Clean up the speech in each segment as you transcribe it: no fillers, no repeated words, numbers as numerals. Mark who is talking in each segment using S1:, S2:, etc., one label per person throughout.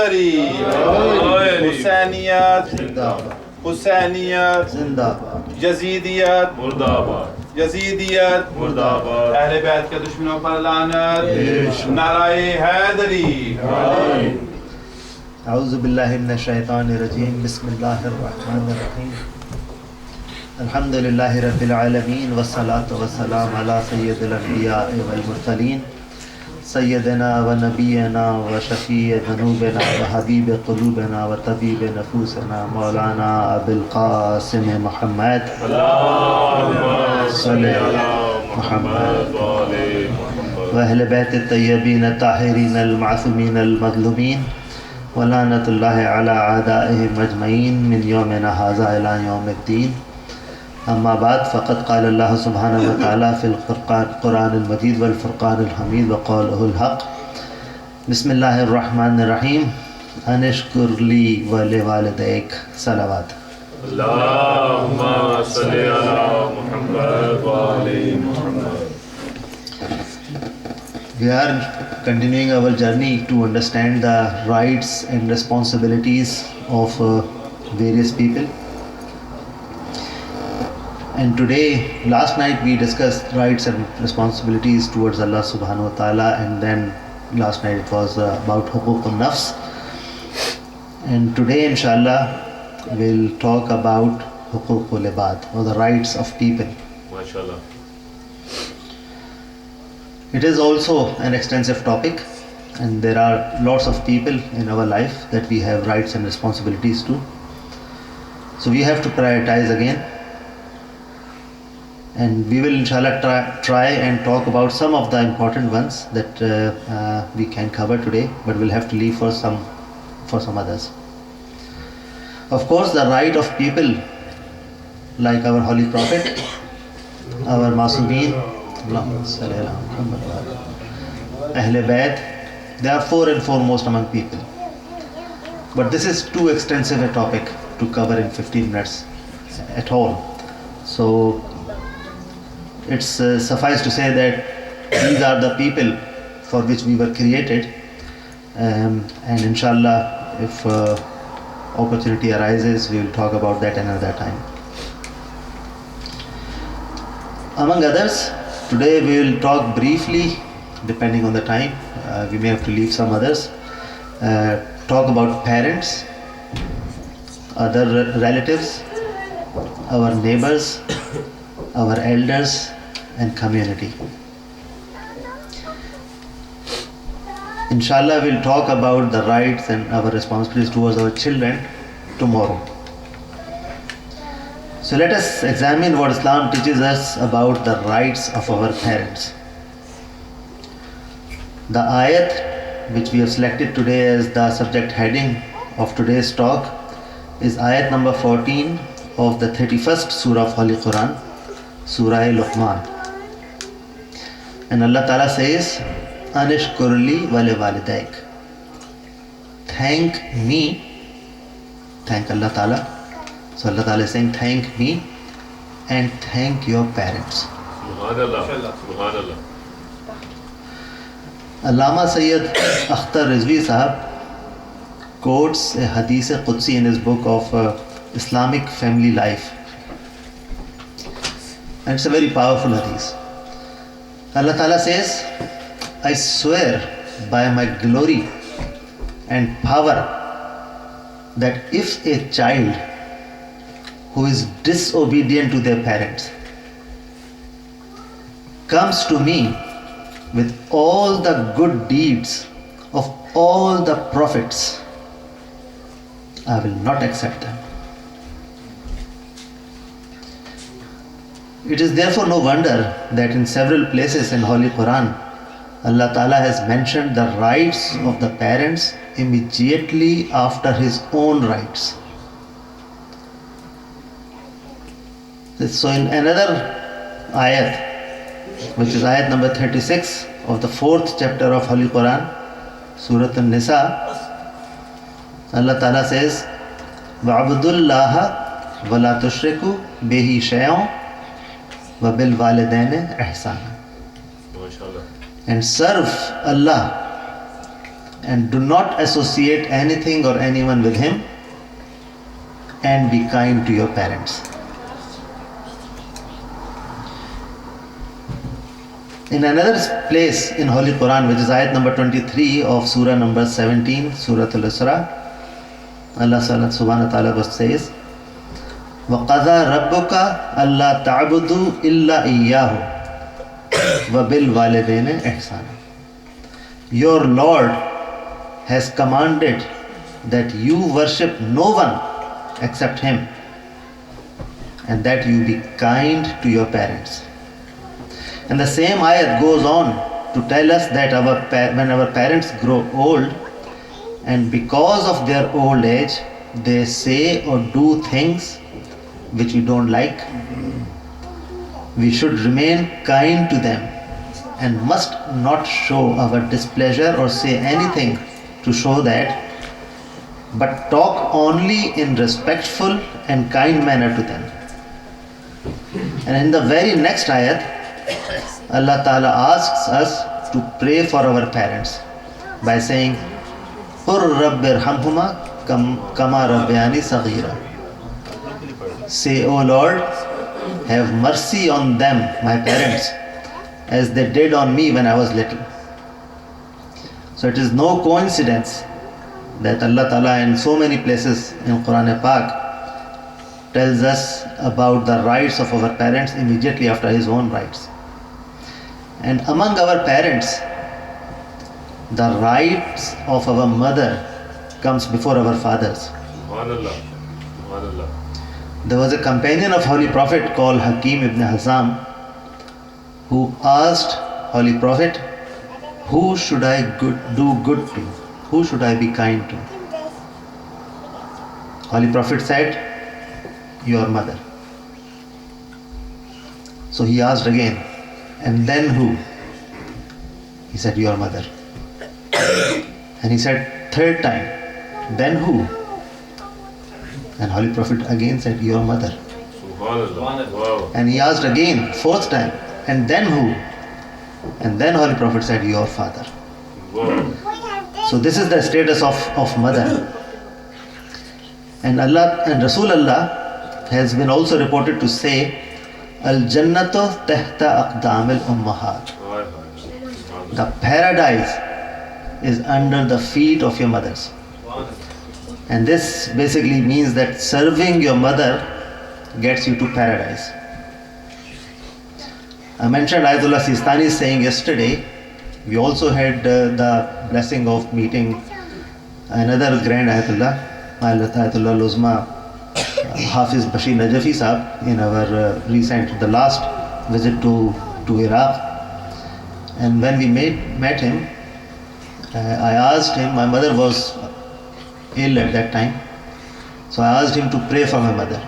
S1: हैदरी, हुसैनियत हुसैनियत
S2: जिंदाबाद,
S1: यजीदियत
S3: मुर्दाबाद,
S1: यजीदियत
S3: मुर्दाबाद,
S1: अहले बैत के दुश्मनों पर लानत, नाराए हैदरी।
S2: औज़ु बिल्लाहि मिनश शैतानिर रजीम, बिस्मिल्लाहिर रहमानिर रहीम, अल्हम्दुलिल्लाहि रब्बिल आलमीन, वस्सलातु वस्सलामु अला सय्यिदिल अंबिया वल मुरसलीन, सय्यदना व नबीना व शफ़ीए ज़ुनूबना व हबीब क़ुलूबना व तबीब नफूसना मौलाना अबुल क़ासिम मुहम्मद सल्लल्लाहु अलैहि मुहम्मद व अहले बैत तय्यबीन ताहिरीन अल मासूमीन अल मज़लूमीन व लानतुल्लाहि अला आदाइहिम अजमईन मिन यौमिना हाज़ा इला यौमिद्दीन। अम्मा बाद फ़क़द क़ाल अल्लाह सुब्हानहु व तआला फ़िल क़ुरानिल मजीद वल फ़ुरक़ानिल हमीद व क़ौलुहुल हक़। बिस्मिल्लाहिर रहमानिर रहीम। अनिश्कुर ली व लिवालिदैक। सलावत।
S3: अल्लाहुम्मा सल्लि अला मुहम्मद व आले Muhammad.
S2: We are continuing our journey to understand the rights and responsibilities of various people. And today, last night we discussed rights and responsibilities towards Allah subhanahu wa ta'ala, and then last night it was about huququn nafs. And today inshallah we'll talk about huququl ibad, or the rights of people.
S3: माशाल्लाह।
S2: It is also an extensive topic, and there are lots of people in our life that we have rights and responsibilities to. So we have to prioritize again. And we will inshallah try and talk about some of the important ones that we can cover today, but we'll have to leave for some others. Of course, the right of people like our Holy Prophet, our Masumeen, Ahle Bayt, they are fore and foremost among people. But this is too extensive a topic to cover in 15 minutes at all. So it's suffice to say that these are the people for which we were created, and inshallah if opportunity arises we will talk about that another time. Among others, today we will talk briefly, depending on the time, we may have to leave some others, talk about parents, other relatives, our neighbors, our elders and community. Inshallah we'll talk about the rights and our responsibilities towards our children tomorrow. So let us examine what Islam teaches us about the rights of our parents. The ayat which we have selected today as the subject heading of today's talk is ayat number 14 of the 31st surah of Holy Quran, Surah Luqman. And Allah Ta'ala says, Anishkurli wale walidaik. Thank me, thank Allah Ta'ala. So Allah Ta'ala is saying, thank me and thank your parents.
S3: Subhanallah, Subhanallah.
S2: Allama Sayyid Akhtar Rizvi Sahab quotes a Hadith Qudsi in his book of Islamic Family Life. And it's a very powerful Hadith. Allah Ta'ala says, I swear by my glory and power that if a child who is disobedient to their parents comes to me with all the good deeds of all the prophets, I will not accept them. It is therefore no wonder that in several places in Holy Quran, Allah Ta'ala has mentioned the rights of the parents immediately after His own rights. So in another ayat, which is ayat number 36 of the 4th chapter of Holy Quran, Surah An-Nisa, Allah Ta'ala says, وَعْبُدُوا اللَّهَ وَلَا تُشْرِكُوا بِهِ شَيْئًا وَبِالْوَالِدَيْنِ إِحْسَانًا.
S3: MashaAllah.
S2: And serve Allah and do not associate anything or anyone with him, and be kind to your parents. In another place in Holy Quran, which is ayat number 23 of surah number 17, Surah Al-Isra, Allah subhanahu wa ta'ala says, وَقَضَى رَبُّكَ أَلَّا تَعْبُدُوا إِلَّا إِيَّاهُ وَبِالْوَالِدَيْنِ إِحْسَانًا. Your Lord has commanded that you worship no one except him, and that you be kind to your parents. And the same ayat goes on to tell us that when our parents grow old, and because of their old age, they say or do things which we don't like, we should remain kind to them and must not show our displeasure or say anything to show that, but talk only in respectful and kind manner to them. And in the very next ayat, Allah Ta'ala asks us to pray for our parents by saying, قُرْ رَبِّ ارْحَمْهُمَا كَمَا رَبَّيَانِي صَغِيرًا. Say, O Lord, have mercy on them, my parents, as they did on me when I was little. So it is no coincidence that Allah Ta'ala in so many places in Quran Pak tells us about the rights of our parents immediately after his own rights. And among our parents, the rights of our mother comes before our fathers.
S3: Subhanallah. Subhanallah.
S2: There was a companion of Holy Prophet called Hakim ibn Hizam who asked Holy Prophet, who should I do good to? Who should I be kind to? Holy Prophet said, your mother. So he asked again, and then who? He said, your mother. And he said third time, then who? And Holy Prophet again said, your mother.
S3: Subhanallah. Wow.
S2: And he asked again, fourth time, and then who? And then Holy Prophet said, your father.
S3: Wow.
S2: So this is the status of mother. And Allah and Rasulullah has been also reported to say, Al-Jannatu tahta aqdam al-ummahat. The paradise is under the feet of your mothers. And this basically means that serving your mother gets you to paradise. I mentioned Ayatollah Sistani saying yesterday, we also had the blessing of meeting another grand Ayatollah, Ayatollah Luzma Hafiz Bashir Najafi Sahab, in our the last visit to Iraq. And when we met him, I asked him, my mother was ill at that time, so I asked him to pray for my mother.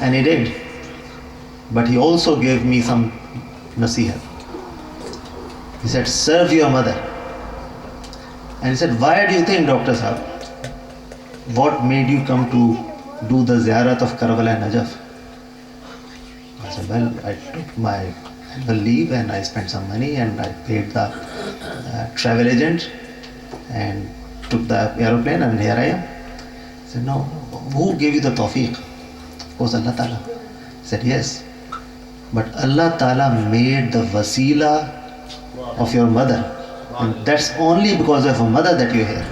S2: And he did. But he also gave me some nasihat. He said, serve your mother. And he said, why do you think, Dr. Sahab, what made you come to do the ziyarat of Karbala and Najaf? I said, well, I took my annual leave and I spent some money and I paid the travel agent and took the aeroplane and here I am. He said, no, who gave you the tawfiq? Of course, Allah Ta'ala. He said, yes. But Allah Ta'ala made the wasila of your mother. And that's only because of your mother that you're here.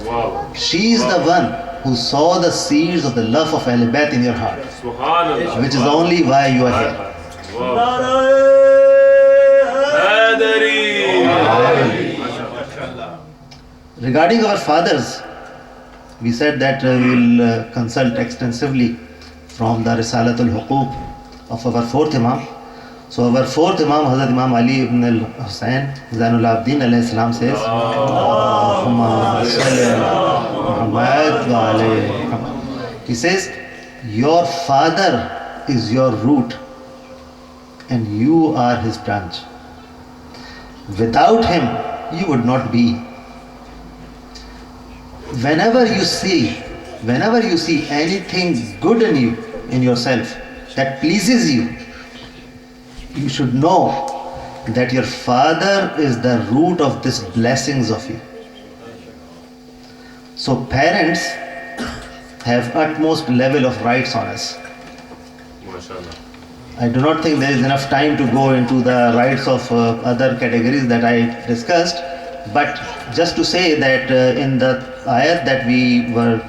S3: Wow.
S2: She is the one who saw the seeds of the love of Ahl Bayt in your heart,
S3: Subhanallah.
S2: which is only why you are here.
S3: Wow.
S2: Regarding our fathers, we said that we will consult extensively from the Risalatul Huquq of our fourth Imam. So our fourth Imam, Hazrat Imam Ali ibn al-Hussain, Zainul Abdin alayhi salam says, he says, your father is your root and you are his branch. Without him, you would not be. Whenever you see anything good in you, in yourself, that pleases you, you should know that your father is the root of these blessings of you. So parents have utmost level of rights on us.
S3: MashaAllah.
S2: I do not think there is enough time to go into the rights of other categories that I discussed, but just to say that in the ayat that we were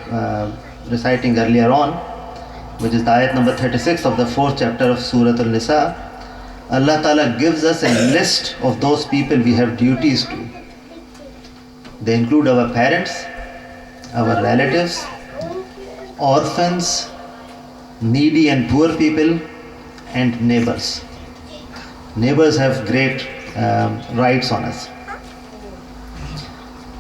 S2: reciting earlier on, which is the ayat number 36 of the 4th chapter of Surah Al-Nisa, Allah Ta'ala gives us a list of those people we have duties to. They include our parents, our relatives, orphans, needy and poor people, and neighbors. Neighbors have great rights on us.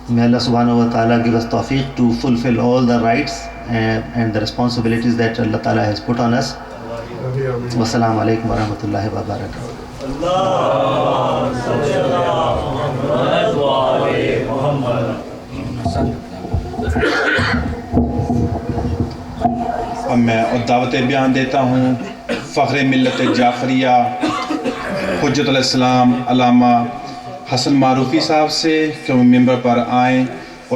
S2: May Allah subhanahu wa ta'ala give us tawfiq to fulfill all the rights and the responsibilities that Allah Ta'ala has put on us. Wassalamu alaikum wa rahmatullahi wa barakatuh.
S1: अब मैं और दावत बयान देता हूँ फ़ख्र मिल्लत जाफ़रिया हुज्जतुल इस्लाम अल्लामा हसन मारूफ़ी साहब से कि वो मिंबर पर आएँ